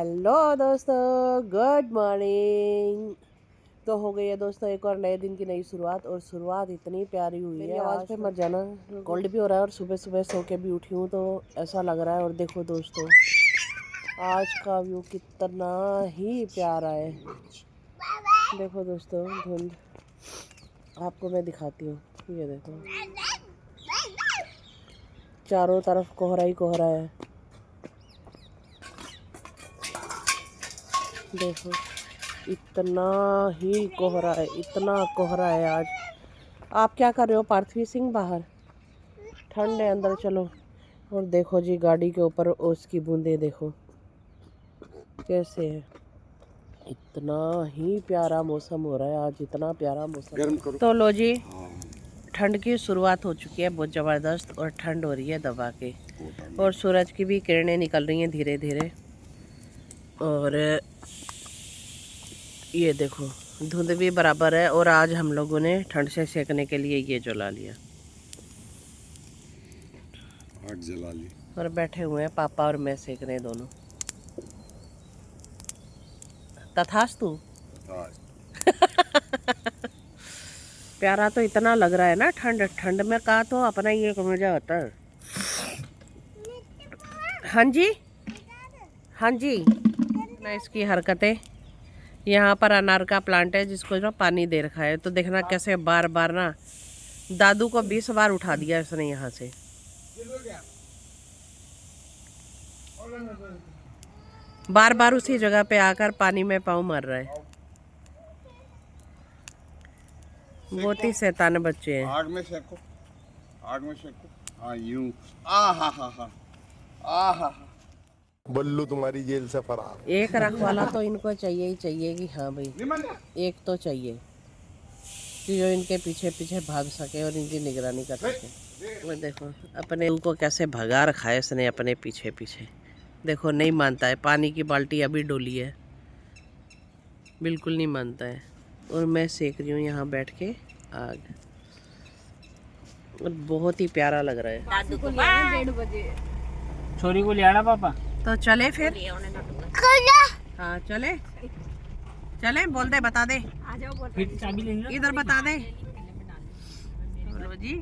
Hello दोस्तों, good morning. तो हो गई है दोस्तों एक और नए दिन की नई शुरुआत, और शुरुआत इतनी प्यारी हुई है। आवाज़ पे मत जाना, कोल्ड भी हो रहा है और सुबह सुबह सो के भी उठी हूँ तो ऐसा लग रहा है। और देखो दोस्तों, आज का व्यू कितना ही प्यारा है। देखो दोस्तों, धुंध आपको मैं दिखाती हूँ। ये देखो, चारों तरफ कोहरा ही कोहरा है। देखो, इतना ही कोहरा है, इतना कोहरा है आज। आप क्या कर रहे हो पार्थवी सिंह? बाहर ठंड है, अंदर चलो। और देखो जी, गाड़ी के ऊपर ओस की बूंदे देखो कैसे है। इतना ही प्यारा मौसम हो रहा है आज, इतना प्यारा मौसम। गर्म करो। तो लो जी, ठंड की शुरुआत हो चुकी है बहुत ज़बरदस्त, और ठंड हो रही है दबा के, और सूरज की भी किरणें निकल रही हैं धीरे धीरे। और ये देखो, धुंध भी बराबर है। और आज हम लोगों ने ठंड से सेकने के लिए ये जला लिया, आग जला ली, और बैठे हुए हैं पापा और मैं सेक रहे हैं दोनों। तथास्तु। प्यारा तो इतना लग रहा है ना, ठंड ठंड में का तो अपना ही एक मजा होता है। हाँ जी, हाँ जी। ना इसकी हरकतें। यहाँ पर अनार का प्लांट है जिसको ना पानी दे रखा है, तो देखना कैसे बार बार ना दादू को 20 बार उठा दिया इसने यहाँ से। बार बार उसी जगह पे आकर पानी में पाँव मार रहा है। बहुत ही शैतान बच्चे हैं। आग में सेको, आग में सेको। हाँ यूं। आ हा हा हा, आ हा हा। बल्लू तुम्हारी जेल से फरार। एक रखवाला तो इनको चाहिए ही चाहिए कि हाँ भाई, एक तो चाहिए कि जो इनके पीछे पीछे भाग सके और इनकी निगरानी कर सके। और देखो अपने को कैसे भगा रखा है इसने अपने पीछे पीछे। देखो नहीं मानता है, पानी की बाल्टी अभी डोली है, बिल्कुल नहीं मानता है। और मैं सेक रही हूँ यहाँ बैठ के आग, और बहुत ही प्यारा लग रहा है। दादू को 1:30 बजे छोरी को ले आना पापा। तो चले फिर। हाँ चले चले, बोल दे, बता दे, फिर चाबी लेंगे इधर बता दे। बोलो जी,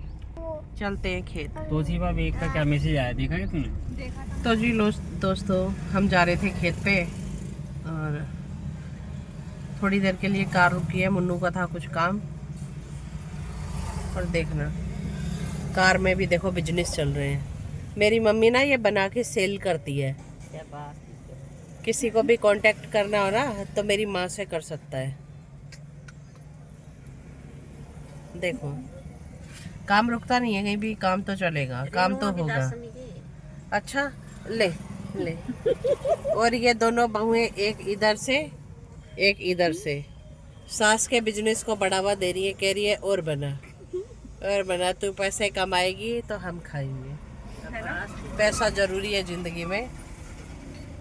चलते हैं खेत। तो सी बाब एक का क्या मैसेज आया, देखा क्या तूने? तो जी दोस्तों, हम जा रहे थे खेत पे, और थोड़ी देर के लिए कार रुकी है। मुन्नू का था कुछ काम, और देखना कार में भी देखो बिजनेस चल रहे हैं। मेरी मम्मी ना ये बना के सेल करती है। किसी को भी कांटेक्ट करना हो ना तो मेरी माँ से कर सकता है। देखो, काम रुकता नहीं है कहीं भी, काम तो चलेगा, काम तो होगा। अच्छा, ले ले। और ये दोनों बहुएं, एक इधर से एक इधर से, सास के बिजनेस को बढ़ावा दे रही है। कह रही है और बना, तू पैसे कमाएगी तो हम खाएंगे। पैसा जरूरी है जिंदगी में।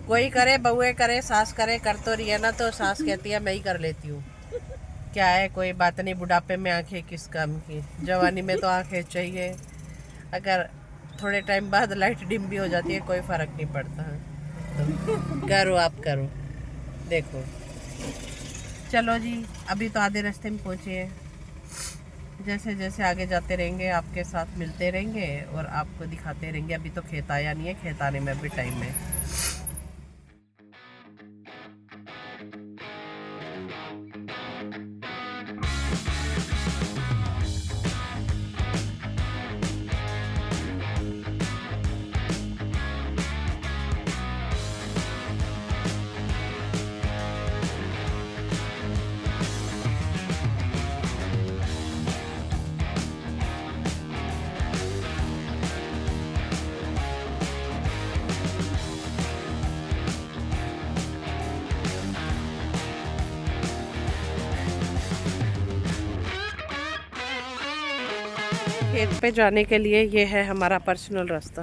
कोई करे, बहुएं करे, सास करे, कर तो रही है ना, तो सास कहती है मैं ही कर लेती हूँ, क्या है कोई बात नहीं, बुढ़ापे में आंखें किस काम की, जवानी में तो आंखें चाहिए। अगर थोड़े टाइम बाद लाइट डिम भी हो जाती है कोई फर्क नहीं पड़ता है। तो करो, आप करो। देखो चलो जी, अभी तो आधे रास्ते में पहुँचे हैं। जैसे जैसे आगे जाते रहेंगे आपके साथ मिलते रहेंगे और आपको दिखाते रहेंगे। अभी तो खेत आया नहीं है, खेत आने में भी टाइम है। खेत पे जाने के लिए ये है हमारा पर्सनल रास्ता।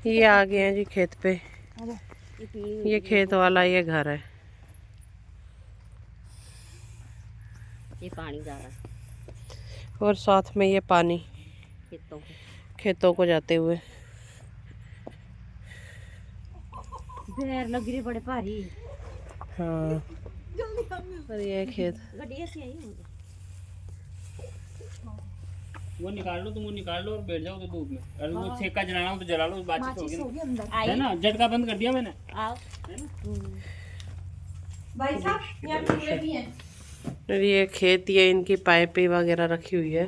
ये आ गए हैं जी खेत पे। ये खेत वाला ये घर है। ये पानी जा रहा है और साथ में ये पानी खेतों को जाते हुए। पैर लग रही बड़े भारी। हाँ, और ये खेत। वो निकाल लो, तुम वो निकाल लो और बैठ जाओ तो धूप में। अरे वो सेका जलाना हो तो जला लो, बातचीत होगी है ना। झटका बंद कर दिया मैंने। भाई साहब यहाँ चूल्हे भी हैं। और ये खेत, ये इनकी पाइपें वगैरह रखी हुई है।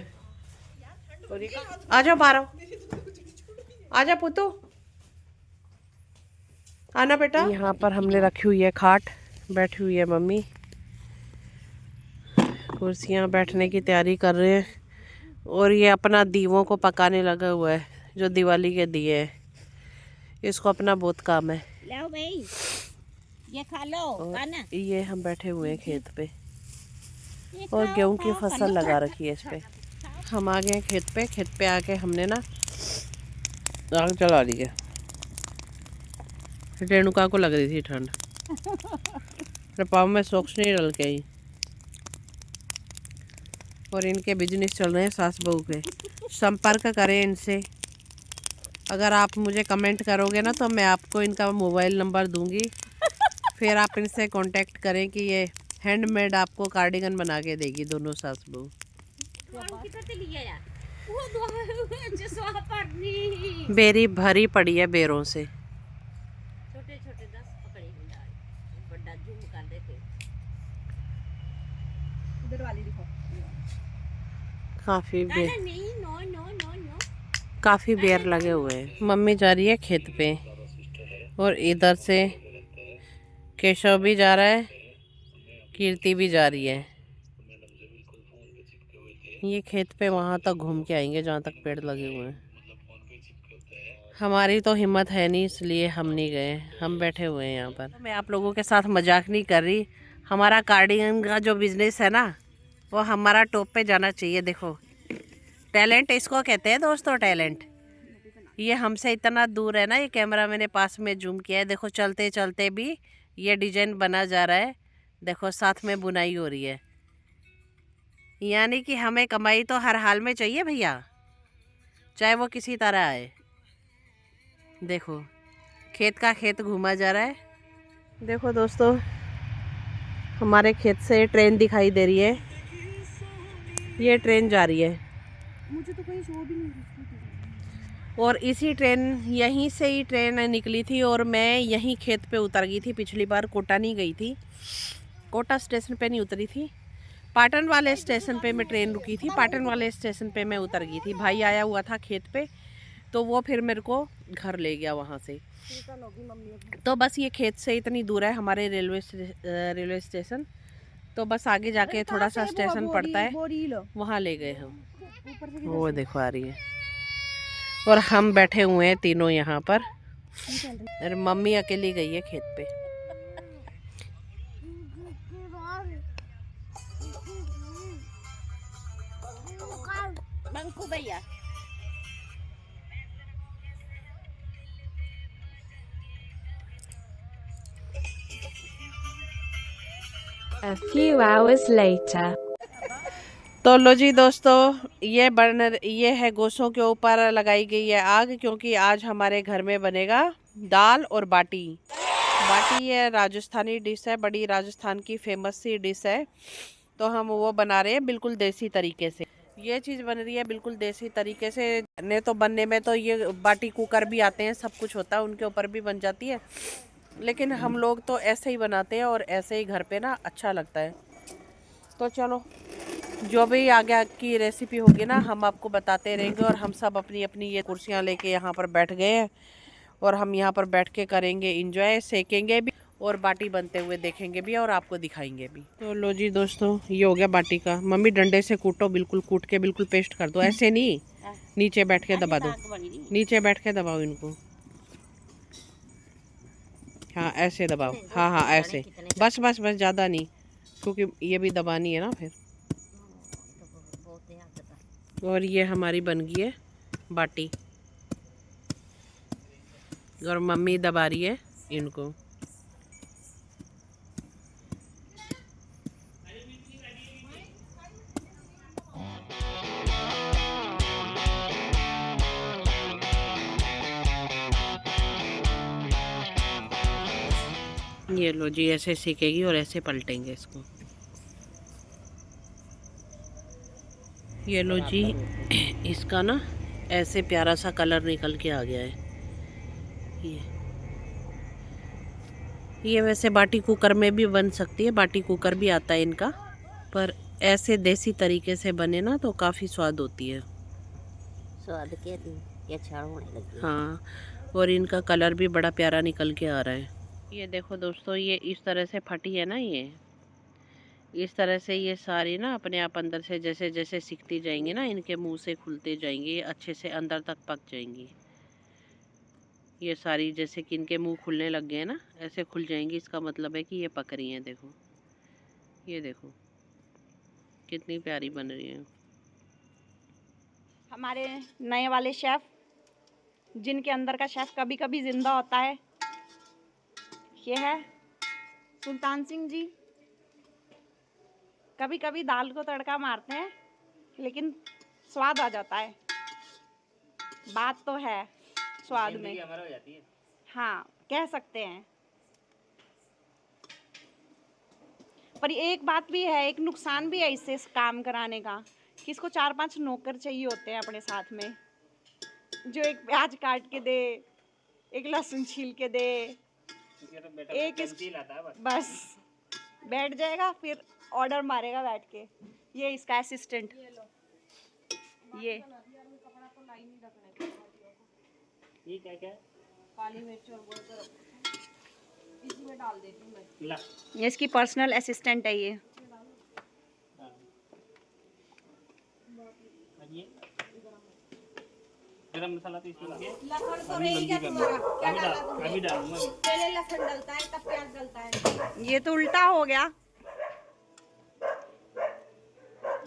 और ये आ जाओ बाहर, आजा पुतू, आना बेटा। यहाँ पर हमने रखी हुई है खाट, बैठी हुई है मम्मी। कुर्सियाँ बैठने की तैयारी कर रहे हैं। और ये अपना दीवों को पकाने लगा हुआ है, जो दिवाली के दिए है। इसको अपना बहुत काम है। लो भाई, ये खा लो। खाना। ये हम बैठे हुए हैं खेत पे और गेहूं की फसल लगा रखी है इस पे। हम आ गए खेत पे। खेत पे आके हमने ना आग जला दी है। रेणुका को लग रही थी ठंड, मेरे पाँव में सॉक्स नहीं डल के आई। और इनके बिजनेस चल रहे हैं सास बहू के। संपर्क करें इनसे। अगर आप मुझे कमेंट करोगे ना तो मैं आपको इनका मोबाइल नंबर दूंगी, फिर आप इनसे कांटेक्ट करें कि ये हैंडमेड आपको कार्डिगन बना के देगी, दोनों सास बहू। बेरी भरी पड़ी है बेरों से। छोटे छोटे 10 पकड़े बड़ा जूम कर देते। उधर वाली दिखाओ। काफी बेर लगे हुए हैं। मम्मी जा रही है खेत पे और इधर से केशव भी जा रहा है, कीर्ति भी जा रही है। ये खेत पे वहां तक घूम के आएंगे जहाँ तक पेड़ लगे हुए हैं। हमारी तो हिम्मत है नहीं, इसलिए हम नहीं गए, हम बैठे हुए हैं यहाँ पर। मैं आप लोगों के साथ मजाक नहीं कर रही। हमारा कार्डिगन का जो बिजनेस है ना, वो हमारा टॉप पे जाना चाहिए। देखो, टैलेंट इसको कहते हैं दोस्तों, टैलेंट। ये हमसे इतना दूर है ना, ये कैमरा मैंने पास में जूम किया है। देखो, चलते चलते भी ये डिजाइन बना जा रहा है। देखो, साथ में बुनाई हो रही है। यानी कि हमें कमाई तो हर हाल में चाहिए भैया, चाहे वो किसी तरह आए। देखो, खेत का खेत घूमा जा रहा है। देखो दोस्तों, हमारे खेत से ट्रेन दिखाई दे रही है। ये ट्रेन जा रही है। मुझे तो कहीं शो भी नहीं। और इसी ट्रेन, यहीं से ही ट्रेन निकली थी और मैं यहीं खेत पे उतर गई थी। पिछली बार कोटा नहीं गई थी, कोटा स्टेशन पे नहीं उतरी थी, पाटन वाले स्टेशन पे मैं ट्रेन रुकी थी। पाटन वाले स्टेशन पे मैं उतर गई थी। भाई आया हुआ था खेत पे, तो वो फिर मेरे को घर ले गया वहाँ से। तो बस ये खेत से इतनी दूर है हमारे रेलवे स्टेशन। तो बस आगे जाके थोड़ा सा स्टेशन पड़ता है, वहाँ ले गए हम। वो देखो आ रही है। और हम बैठे हुए हैं तीनों यहाँ पर। और मम्मी अकेली गई है खेत पे। बंकू भैया, A few hours later. तो लो जी दोस्तों, ये है गोशों के ऊपर लगाई गई है आग, क्योंकि आज हमारे घर में बनेगा दाल और बाटी। बाटी ये राजस्थानी डिश है, बड़ी राजस्थान की फेमस सी डिश है। तो हम वो बना रहे हैं बिल्कुल देसी तरीके से। ये चीज़ बन रही है बिल्कुल देसी तरीके से। ने तो बनने में तो ये बाटी कुकर भी आते हैं, सब कुछ होता है, उनके ऊपर भी बन जाती है। लेकिन हम लोग तो ऐसे ही बनाते हैं और ऐसे ही घर पे ना अच्छा लगता है। तो चलो, जो भी आगे की रेसिपी होगी ना, हम आपको बताते रहेंगे। और हम सब अपनी अपनी ये कुर्सियाँ लेके यहाँ पर बैठ गए हैं और हम यहाँ पर बैठ के करेंगे इंजॉय, सेकेंगे भी और बाटी बनते हुए देखेंगे भी और आपको दिखाएंगे भी। तो लो जी दोस्तों, ये हो गया बाटी का। मम्मी डंडे से कूटो, बिल्कुल कूट के बिल्कुल पेस्ट कर दो, ऐसे नहीं, नीचे बैठ के दबा दो, नीचे बैठ के दबाओ इनको। हाँ ऐसे दबाओ, हाँ हाँ ऐसे, बस बस बस, ज़्यादा नहीं, क्योंकि ये भी दबानी है ना फिर। और ये हमारी बन गई है बाटी और मम्मी दबा रही है इनको। ये लो जी, ऐसे सीखेगी और ऐसे पलटेंगे इसको। ये लो जी, इसका ना ऐसे प्यारा सा कलर निकल के आ गया है। ये वैसे बाटी कुकर में भी बन सकती है, बाटी कुकर भी आता है इनका, पर ऐसे देसी तरीके से बने ना तो काफ़ी स्वाद होती है। स्वाद के ये छाड़ होने लगी। हाँ, और इनका कलर भी बड़ा प्यारा निकल के आ रहा है। ये देखो दोस्तों, ये इस तरह से फटी है ना, ये इस तरह से ये सारी ना अपने आप अंदर से जैसे जैसे सिकती जाएंगी ना, इनके मुंह से खुलते जाएंगे, ये अच्छे से अंदर तक पक जाएंगी। ये सारी जैसे कि इनके मुंह खुलने लग गए हैं ना, ऐसे खुल जाएंगी, इसका मतलब है कि ये पक रही हैं। देखो, ये देखो कितनी प्यारी बन रही है। हमारे नए वाले शेफ़, जिनके अंदर का शेफ़ कभी कभी ज़िंदा होता है, ये है सुल्तान सिंह जी। कभी कभी दाल को तड़का मारते हैं, लेकिन स्वाद आ जाता है। बात तो है स्वाद में, हमारा हो जाती है। हाँ कह सकते हैं। पर एक बात भी है, एक नुकसान भी है इससे काम कराने का, कि इसको 4-5 नौकर चाहिए होते हैं अपने साथ में, जो एक प्याज काट के दे, एक लहसुन छील के दे, एक बस बैठ जाएगा, फिर ऑर्डर मारेगा बैठ के। ये इसका असिस्टेंट, ये क्या क्या काली मिर्च और वो इसी में डाल देती हूँ मैं। ला ये इसकी पर्सनल असिस्टेंट है ये। गरम मसाला तो इसमें लगे, लहसुन तो रही क्या तुम्हारा? क्या डाला तुमने? अभी डालूंगा मैं। पहले लहसुन डलता है तब प्याज डलता है। ये तो उल्टा हो गया।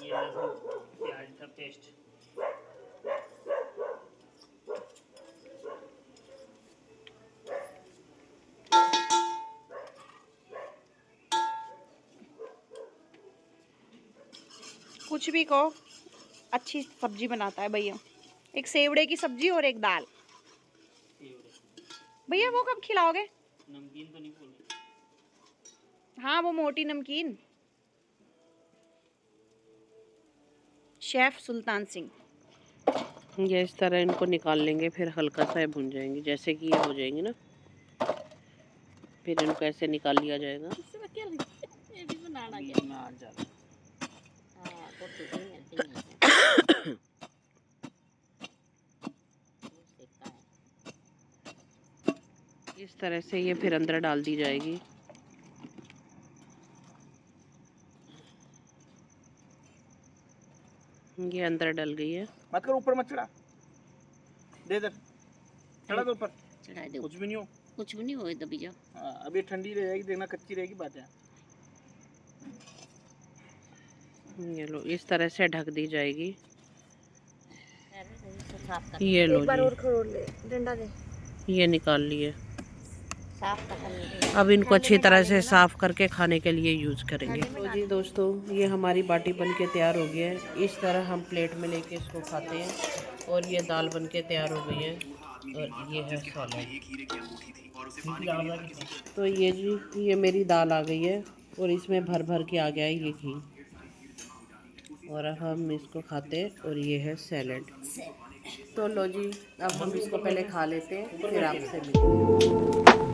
ये लहसुन प्याज का पेस्ट। कुछ भी को अच्छी सब्जी बनाता है भैया। एक सेवड़े की सब्जी और एक दाल। भैया वो कब खिलाओगे? नमकीन तो नहीं बोली। हाँ वो मोटी नमकीन। शेफ सुल्तान सिंह। ये इस तरह इनको निकाल लेंगे, फिर हल्का सा भून जाएंगे, जैसे कि ये हो जाएंगी ना, फिर इनको ऐसे निकाल लिया जाएगा। ये भी बनाना ये मैं आज जा रहा हूँ। हाँ तो ठीक है। इस तरह से ये फिर अंदर डाल दी जाएगी। ये अंदर डल गई है। मत कर, ऊपर मत चढ़ा, दे इधर, चढ़ा दो ऊपर, चढ़ा दो, कुछ भी नहीं हो। कुछ भी नहीं होए दबी जाओ। हाँ, अभी ठंडी रहेगी, देखना कच्ची रहेगी बात है। ये लो, इस तरह से ढक दी जाएगी। साफ कर, ये लो एक बार जी, और खरोड़ ले, डंडा दे। ये निकाल लिए। साफ कर। अब इनको अच्छी तरह से साफ करके खाने के लिए यूज करेंगे। तो जी दोस्तों, ये हमारी बाटी बन के तैयार हो गई है। इस तरह हम प्लेट में लेके इसको खाते हैं। और ये दाल बन के तैयार हो गई है, और ये है सैलेड। तो ये जी, ये मेरी दाल आ गई है, और इसमें भर भर के आ गया है ये घी, और अब हम इसको खाते हैं। और ये है सैलेड। तो लो जी, अब हम इसको पहले खा लेते हैं, फिर आपसे मिलते हैं।